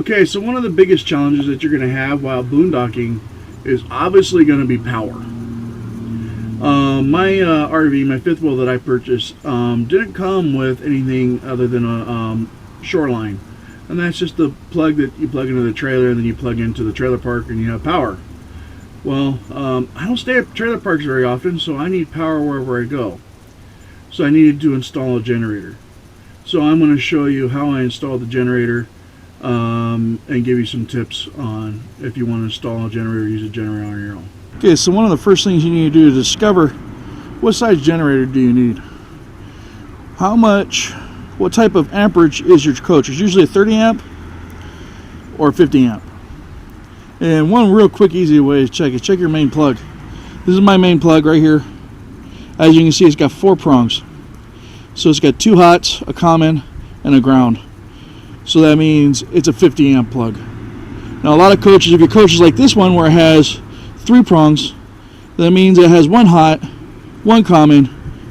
Okay, so one of the biggest challenges that you're going to have while boondocking is obviously going to be power. My RV, my fifth wheel that I purchased, didn't come with anything other than a shoreline. And that's just the plug that you plug into the trailer and then you plug into the trailer park and you have power. Well, I don't stay at trailer parks very often, so I need power wherever I go. So I needed to install a generator. So I'm going to show you how I installed the generator and give you some tips on if you want to install a generator, use a generator on your own. Okay, so one of the first things you need to do is discover what size generator do you need. What type of amperage is your coach? It's usually a 30 amp or 50 amp. And one real quick easy way to check your main plug. This is my main plug right here. As you can see, it's got 4 prongs. So it's got 2 hots, a common, and a ground. So that means it's a 50 amp plug. Now a lot of coaches, if your coach is like this one where it has 3 prongs, that means it has 1 hot, 1 common,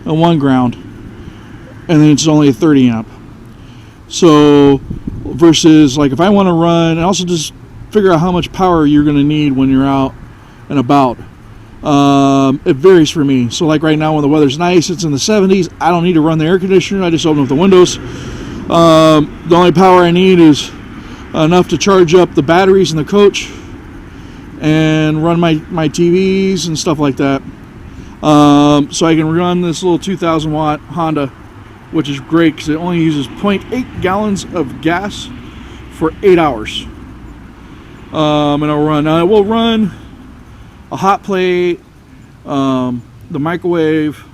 and 1 ground. And then it's only a 30 amp. So versus like if I want to run, and also just figure out how much power you're going to need when you're out and about. It varies for me. So like right now when the weather's nice, it's in the 70s, I don't need to run the air conditioner. I just open up the windows. The only power I need is enough to charge up the batteries in the coach and run my TVs and stuff like that. So I can run this little 2,000 watt Honda, which is great because it only uses 0.8 gallons of gas for 8 hours. And it will run a hot plate, the microwave,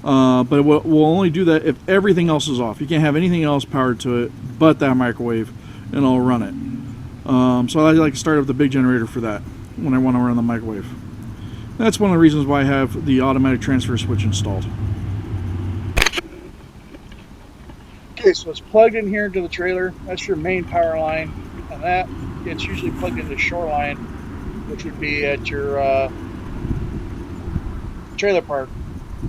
but it will only do that if everything else is off. You can't have anything else powered to it but that microwave, and it'll run it. So I like to start up the big generator for that when I want to run the microwave. That's one of the reasons why I have the automatic transfer switch installed. Okay, so it's plugged in here into the trailer. That's your main power line, and that it's usually plugged into shoreline, which would be at your trailer park.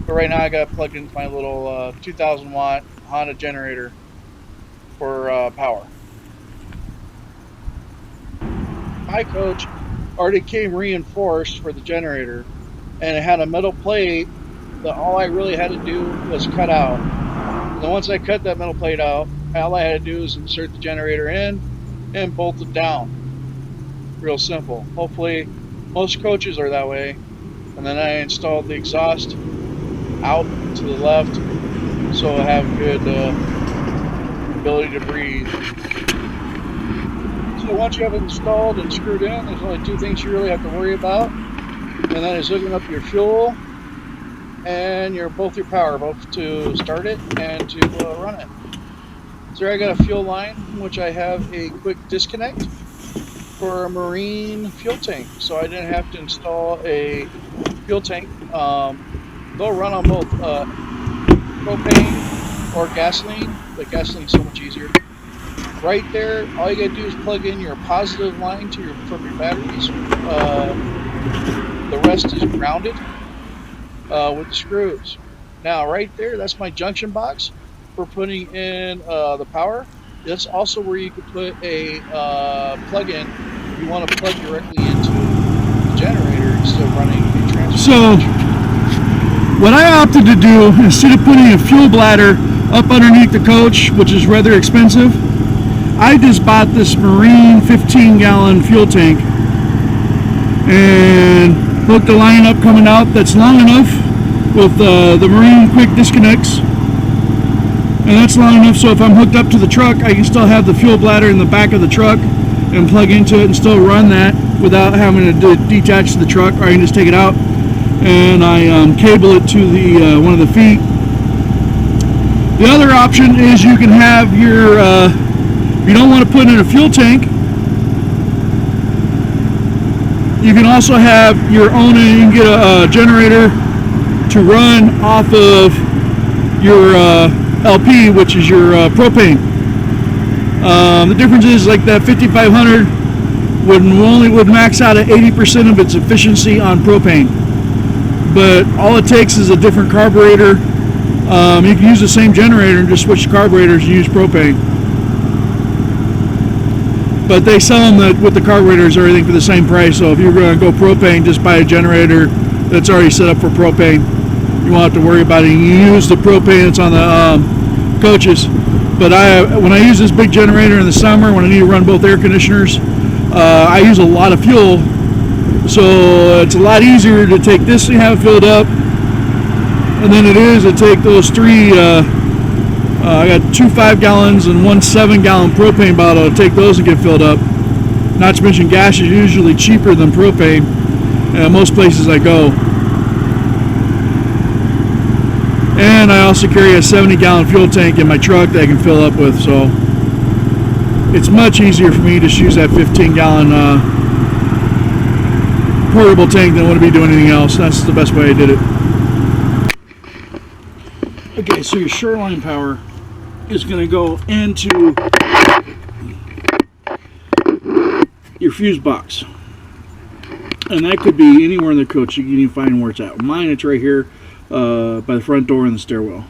But right now I got plugged into my little 2,000 watt Honda generator for power. My coach already came reinforced for the generator, and it had a metal plate that all I really had to do was cut out. And then once I cut that metal plate out, all I had to do was insert the generator in and bolt it down. Real simple. Hopefully most coaches are that way. And then I installed the exhaust out to the left so I have good ability to breathe. So once you have it installed and screwed in, there's only 2 things you really have to worry about, and that is hooking up your fuel and both your power, both to start it and to run it. So I got a fuel line, which I have a quick disconnect for a marine fuel tank, so I didn't have to install a fuel tank. They'll run on both propane or gasoline, but gasoline is so much easier. Right there, all you gotta do is plug in your positive line from your batteries. The rest is grounded with the screws. Now right there, that's my junction box for putting in the power. That's also where you could put a plug-in if you want to plug directly into the generator instead of running a transfer. So what I opted to do, instead of putting a fuel bladder up underneath the coach, which is rather expensive, I just bought this Marine 15-gallon fuel tank and hooked the line up coming out that's long enough with the Marine quick disconnects. And that's long enough so if I'm hooked up to the truck, I can still have the fuel bladder in the back of the truck and plug into it and still run that without having to detach the truck, or I can just take it out and I cable it to the one of the feet. The other option is you can have your, if you don't want to put in a fuel tank, you can also have your own, and you can get a generator to run off of your LP, which is your propane. The difference is like that 5500 would max out at 80% of its efficiency on propane, but all it takes is a different carburetor. You can use the same generator and just switch carburetors and use propane. But they sell them with the carburetors or everything for the same price. So if you're going to go propane, just buy a generator that's already set up for propane. You won't have to worry about it. You use the propane that's on the coaches. But when I use this big generator in the summer, when I need to run both air conditioners, I use a lot of fuel. So it's a lot easier to take this and have it filled up, and then it is to take those three. I got 2 5-gallons and 1 7-gallon propane bottle to take those and get filled up. Not to mention gas is usually cheaper than propane at most places I go. And I also carry a 70-gallon fuel tank in my truck that I can fill up with, so it's much easier for me to just use that 15-gallon portable tank than I want to be doing anything else. That's the best way I did it. Okay, so your shoreline power is going to go into your fuse box, and that could be anywhere in the coach. You can even find where it's at. Mine, it's right here by the front door in the stairwell.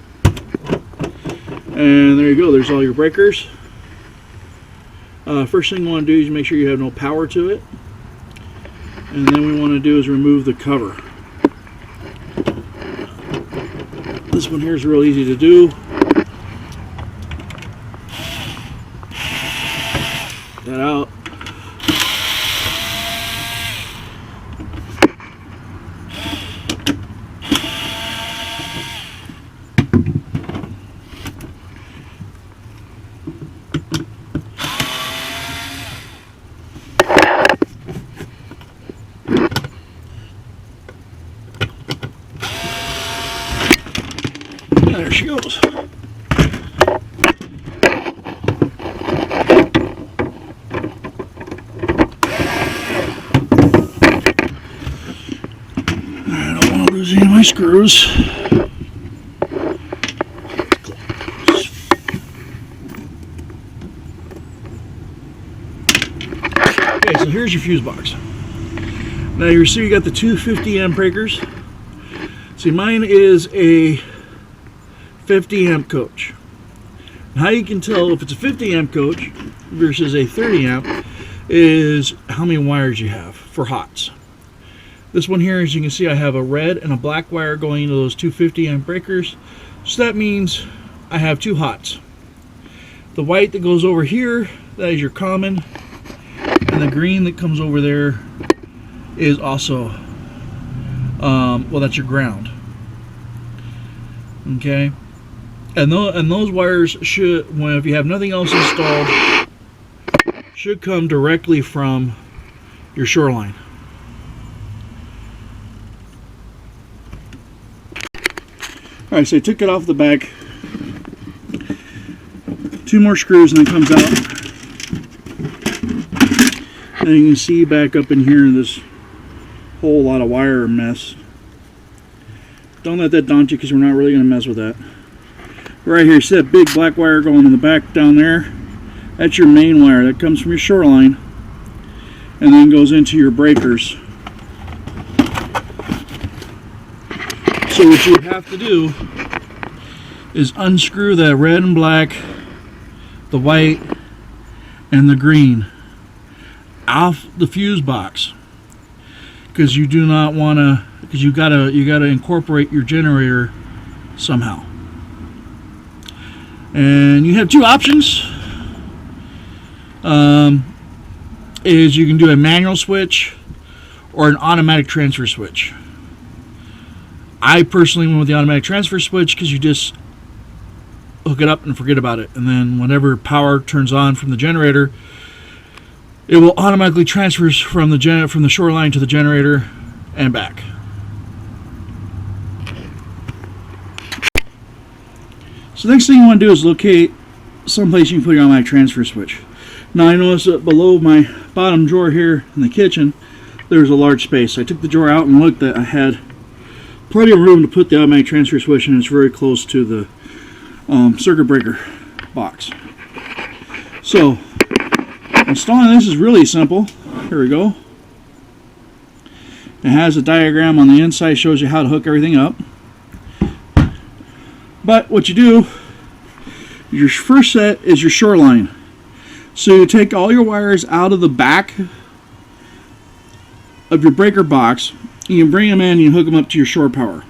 And there you go. There's all your breakers. First thing you want to do is make sure you have no power to it, and then we want to do is remove the cover. This one here is real easy to do. That out. There she goes. I don't want to lose any of my screws. Okay, so here's your fuse box. Now you see you got the two 50 amp breakers. See, mine is a 50 amp coach. How you can tell if it's a 50 amp coach versus a 30 amp is how many wires you have for hots. This one here, as you can see, I have a red and a black wire going into those two 50 amp breakers. So that means I have two hots. The white that goes over here, that is your common, and the green that comes over there is also, well, that's your ground. Okay. And those wires should, if you have nothing else installed, should come directly from your shoreline. Alright, so I took it off the back. 2 more screws and it comes out. And you can see back up in here this whole lot of wire mess. Don't let that daunt you because we're not really going to mess with that. Right here, see that big black wire going in the back down there? That's your main wire that comes from your shoreline and then goes into your breakers. So what you have to do is unscrew that red and black, the white, and the green off the fuse box, because you do not want to, because you gotta incorporate your generator somehow. And you have two options. Is you can do a manual switch or an automatic transfer switch. I personally went with the automatic transfer switch because you just hook it up and forget about it, and then whenever power turns on from the generator, it will automatically transfer from the shoreline to the generator and back. So the next thing you want to do is locate someplace you can put your automatic transfer switch. Now I noticed that below my bottom drawer here in the kitchen, there's a large space. I took the drawer out and looked that I had plenty of room to put the automatic transfer switch, and it's very close to the circuit breaker box. So installing this is really simple. Here we go. It has a diagram on the inside, shows you how to hook everything up. But what you do, your first set is your shoreline. So you take all your wires out of the back of your breaker box, and you bring them in and you hook them up to your shore power.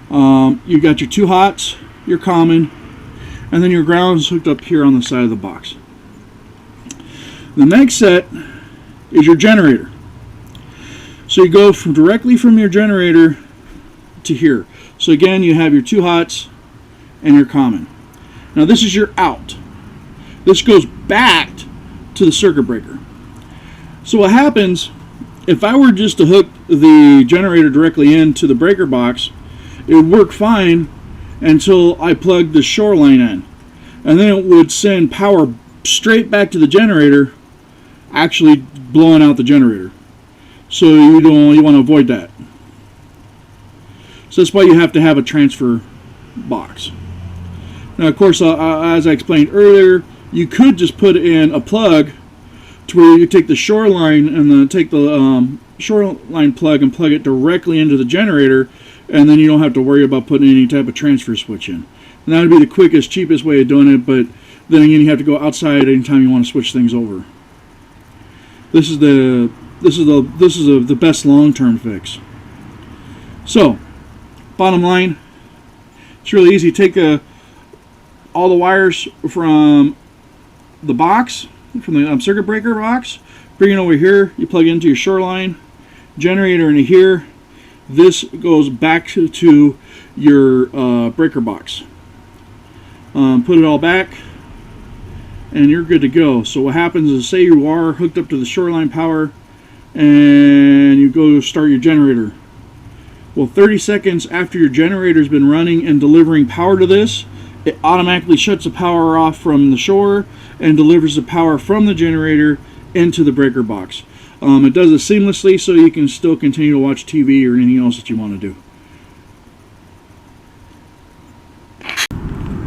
You got your 2 hots, your common, and then your ground's hooked up here on the side of the box. The next set is your generator. So you go directly from your generator to here. So again, you have your 2 hots and your common. Now this is your out. This goes back to the circuit breaker. So what happens, if I were just to hook the generator directly into the breaker box, it would work fine until I plugged the shoreline in. And then it would send power straight back to the generator, actually blowing out the generator. So you want to avoid that. So that's why you have to have a transfer box. Now, of course, as I explained earlier, you could just put in a plug to where you take the shoreline and take the shoreline plug and plug it directly into the generator, and then you don't have to worry about putting any type of transfer switch in. And that would be the quickest, cheapest way of doing it, but then again, you have to go outside anytime you want to switch things over. This is the best long-term fix. So, bottom line, it's really easy. Take all the wires from the box, from the circuit breaker box, bring it over here, you plug it into your shoreline, generator into here. This goes back to your breaker box. Put it all back, and you're good to go. So what happens is, say you are hooked up to the shoreline power, and you go start your generator. Well, 30 seconds after your generator's been running and delivering power to this, it automatically shuts the power off from the shore and delivers the power from the generator into the breaker box. It does it seamlessly, so you can still continue to watch TV or anything else that you want to do.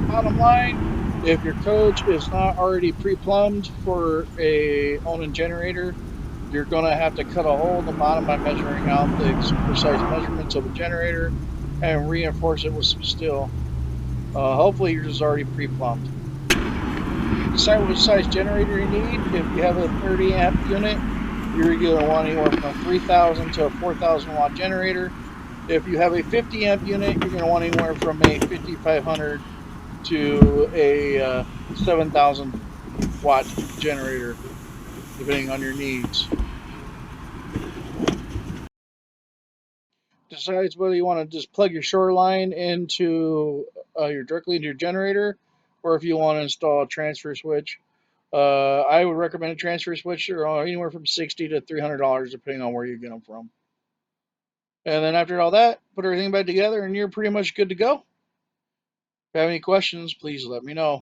Bottom line, if your coach is not already pre-plumbed for a Onan generator, you're going to have to cut a hole in the bottom by measuring out the precise measurements of the generator and reinforce it with some steel. Hopefully yours is already pre-plumbed. Decide what size generator you need. If you have a 30 amp unit, you're going to want anywhere from a 3,000 to a 4,000 watt generator. If you have a 50 amp unit, you're going to want anywhere from a 5,500 to a 7,000 watt generator, depending on your needs. Decides whether you want to just plug your shoreline into directly into your generator, or if you want to install a transfer switch. I would recommend a transfer switch. They're anywhere from $60 to $300, depending on where you get them from. And then after all that, put everything back together, and you're pretty much good to go. If you have any questions, please let me know.